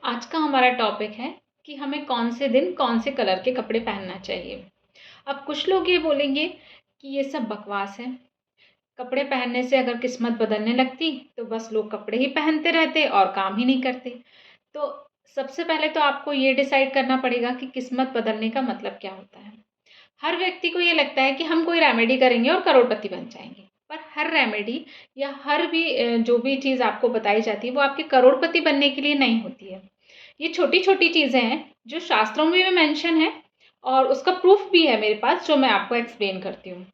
आज का हमारा टॉपिक है कि हमें कौन से दिन कौन से कलर के कपड़े पहनना चाहिए। अब कुछ लोग ये बोलेंगे कि ये सब बकवास है, कपड़े पहनने से अगर किस्मत बदलने लगती तो बस लोग कपड़े ही पहनते रहते और काम ही नहीं करते। तो सबसे पहले तो आपको ये डिसाइड करना पड़ेगा कि किस्मत बदलने का मतलब क्या होता है। हर व्यक्ति को ये लगता है कि हम कोई रेमेडी करेंगे और करोड़पति बन जाएंगे, पर हर रेमेडी या हर भी जो भी चीज़ आपको बताई जाती है वो आपके करोड़पति बनने के लिए नहीं होती है। ये छोटी-छोटी चीज़ें हैं जो शास्त्रों में भी मेंशन है और उसका प्रूफ भी है मेरे पास, जो मैं आपको एक्सप्लेन करती हूँ।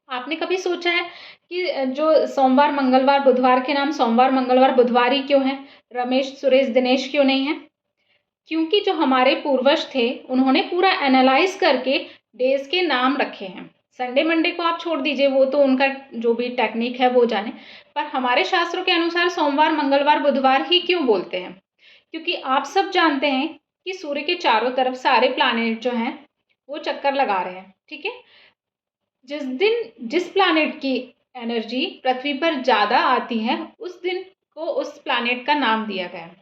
आपने कभी सोचा है कि जो सोमवार, मंगलवार, बुधवार के नाम सोमवार, मंगलवार, बुधवार ही क्यों हैं? रमेश, सुरेश, दिनेश क्यों नहीं हैं? क्योंकि जो हमारे पूर्वज थे, उन्होंने पूरा एनालाइज़ करके डेज़ के नाम रखे हैं। संडे, मंडे को आप छोड़ दीजिए, वो तो उनका जो भी टेक्निक है वो जाने। पर हमारे शास्त्रों के अनुसार सोमवार, मंगलवार, बुधवार ही क्यों बोलते हैं? क्योंकि आप सब जानते हैं कि सूर्य के चारों तरफ सारे प्लैनेट जो हैं वो चक्कर लगा रहे हैं, ठीक है? जिस प्लैनेट की एनर्जी पृथ्वी पर ज़्यादा आती है, उस दिन को उस प्लैनेट का नाम दिया गया है।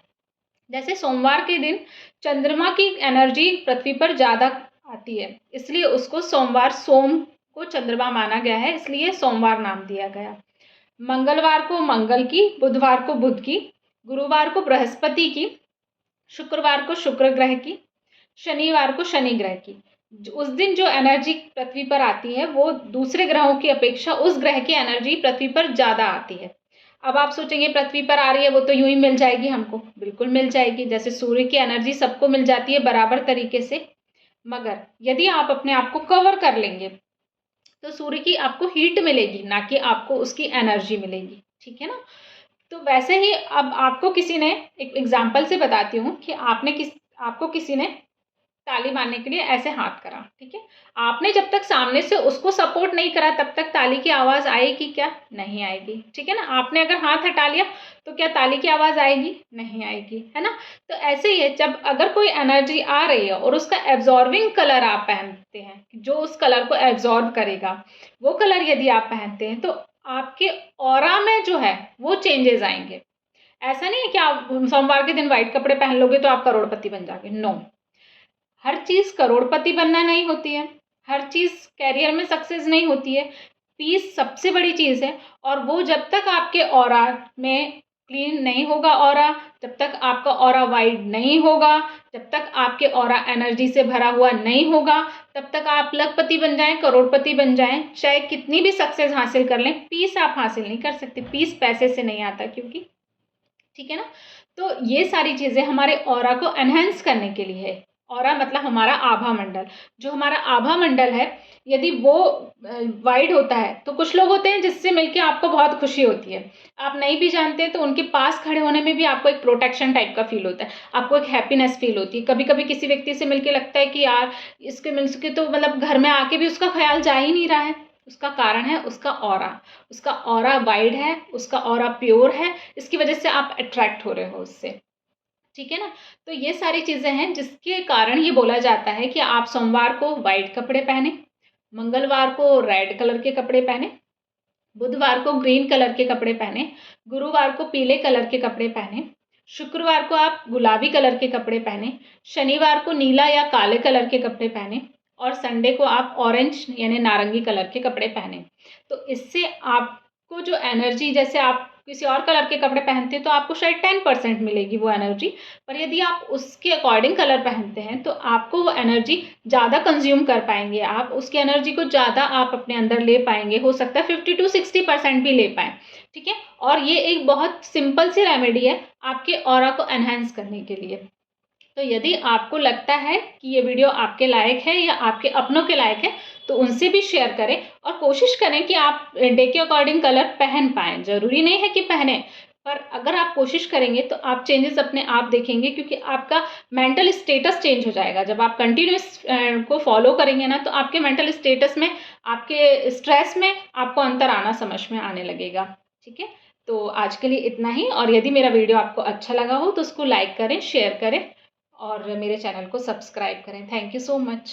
जैसे सोमवार के दिन चंद्रमा की एनर्जी पृथ्वी पर ज़्यादा आती है, इसलिए उसको सोमवार, सोम को चंद्रमा माना गया है, इसलिए सोमवार नाम दिया गया। मंगलवार को मंगल की, बुधवार को बुध की, गुरुवार को बृहस्पति की, शुक्रवार को शुक्र ग्रह की, शनिवार को शनि ग्रह की। उस दिन जो एनर्जी पृथ्वी पर आती है वो दूसरे ग्रहों की अपेक्षा उस ग्रह की एनर्जी पृथ्वी पर ज़्यादा आती है। अब आप सोचेंगे पृथ्वी पर आ रही है वो तो यूं ही मिल जाएगी हमको, बिल्कुल मिल जाएगी। जैसे सूर्य की एनर्जी सबको मिल जाती है बराबर तरीके से, मगर यदि आप अपने आप को कवर कर लेंगे तो सूर्य की आपको हीट मिलेगी, ना कि आपको उसकी एनर्जी मिलेगी, ठीक है ना? तो वैसे ही अब आपको किसी ने, एक एग्जाम्पल से बताती हूँ कि आपको किसी ने ताली मारने के लिए ऐसे हाथ करा, ठीक है? आपने जब तक सामने से उसको सपोर्ट नहीं करा तब तक ताली की आवाज़ आएगी क्या? नहीं आएगी, ठीक है ना? आपने अगर हाथ हटा लिया तो क्या ताली की आवाज़ आएगी? नहीं आएगी, है ना? तो ऐसे ही है, जब अगर कोई एनर्जी आ रही है और उसका एब्ज़ॉर्बिंग कलर आप पहनते हैं, जो उस कलर को एब्ज़ॉर्ब करेगा, वो कलर यदि आप पहनते हैं तो आपके ऑरा में जो है वो चेंजेज़ आएँगे। ऐसा नहीं है कि आप सोमवार के दिन व्हाइट कपड़े पहन लोगे तो आप करोड़पति बन जाओगे, नो। हर चीज़ करोड़पति बनना नहीं होती है, हर चीज़ करियर में सक्सेस नहीं होती है। पीस सबसे बड़ी चीज़ है और वो जब तक आपके ऑरा में क्लीन नहीं होगा ऑरा, जब तक आपका ऑरा वाइड नहीं होगा, जब तक आपके ऑरा एनर्जी से भरा हुआ नहीं होगा, तब तक आप लखपति बन जाएँ, करोड़पति बन जाएँ, चाहे कितनी भी सक्सेस हासिल कर लें, पीस आप हासिल नहीं कर सकते। पीस पैसे से नहीं आता क्योंकि, ठीक है ना? तो ये सारी चीज़ें हमारे ऑरा को एनहांस करने के लिए है। ऑरा मतलब हमारा आभा मंडल। जो हमारा आभा मंडल है, यदि वो वाइड होता है, तो कुछ लोग होते हैं जिससे मिलके आपको बहुत खुशी होती है। आप नहीं भी जानते तो उनके पास खड़े होने में भी आपको एक प्रोटेक्शन टाइप का फ़ील होता है। आपको एक हैप्पीनेस फ़ील होती है। कभी-कभी किसी व्यक्ति से मिलके लगता है कि यार इसके मिल के तो मतलब घर में आके भी उसका ख़्याल जा ही नहीं रहा है। उसका कारण है उसका ऑरा। उसका ऑरा वाइड है, उसका ऑरा प्योर है, इसकी वजह से आप अट्रैक्ट हो रहे हो उससे, ठीक है ना? तो ये सारी चीज़ें हैं जिसके कारण ये बोला जाता है कि आप सोमवार को व्हाइट कपड़े पहने, मंगलवार को रेड कलर के कपड़े पहने, बुधवार को ग्रीन कलर के कपड़े पहने, गुरुवार को पीले कलर के कपड़े पहने, शुक्रवार को आप गुलाबी कलर के कपड़े पहने, शनिवार को नीला या काले कलर के कपड़े पहने और संडे को आप ऑरेंज यानी नारंगी कलर के कपड़े पहने। तो इससे आपको जो एनर्जी, जैसे आप किसी और कलर के कपड़े पहनते हैं तो आपको शायद 10% मिलेगी वो एनर्जी, पर यदि आप उसके अकॉर्डिंग कलर पहनते हैं तो आपको वो एनर्जी ज़्यादा कंज्यूम कर पाएँगे, आप उसकी एनर्जी को ज़्यादा आप अपने अंदर ले पाएँगे, हो सकता है 50 to 60% भी ले पाएँ, ठीक है? और ये एक बहुत सिंपल सी रेमेडी है आपके ऑरा को एनहांस करने के लिए। तो यदि आपको लगता है कि ये वीडियो आपके लायक है या आपके अपनों के लायक है, तो उनसे भी शेयर करें और कोशिश करें कि आप डे के अकॉर्डिंग कलर पहन पाएँ। ज़रूरी नहीं है कि पहनें, पर अगर आप कोशिश करेंगे तो आप चेंजेस अपने आप देखेंगे, क्योंकि आपका मेंटल स्टेटस चेंज हो जाएगा। जब आप कंटिन्यूअस को फॉलो करेंगे ना, तो आपके मेंटल स्टेटस में, आपके स्ट्रेस में आपको अंतर आना समझ में आने लगेगा, ठीक है? तो आज के लिए इतना ही, और यदि मेरा वीडियो आपको अच्छा लगा हो तो उसको लाइक करें, शेयर करें और मेरे चैनल को सब्सक्राइब करें। Thank you so much.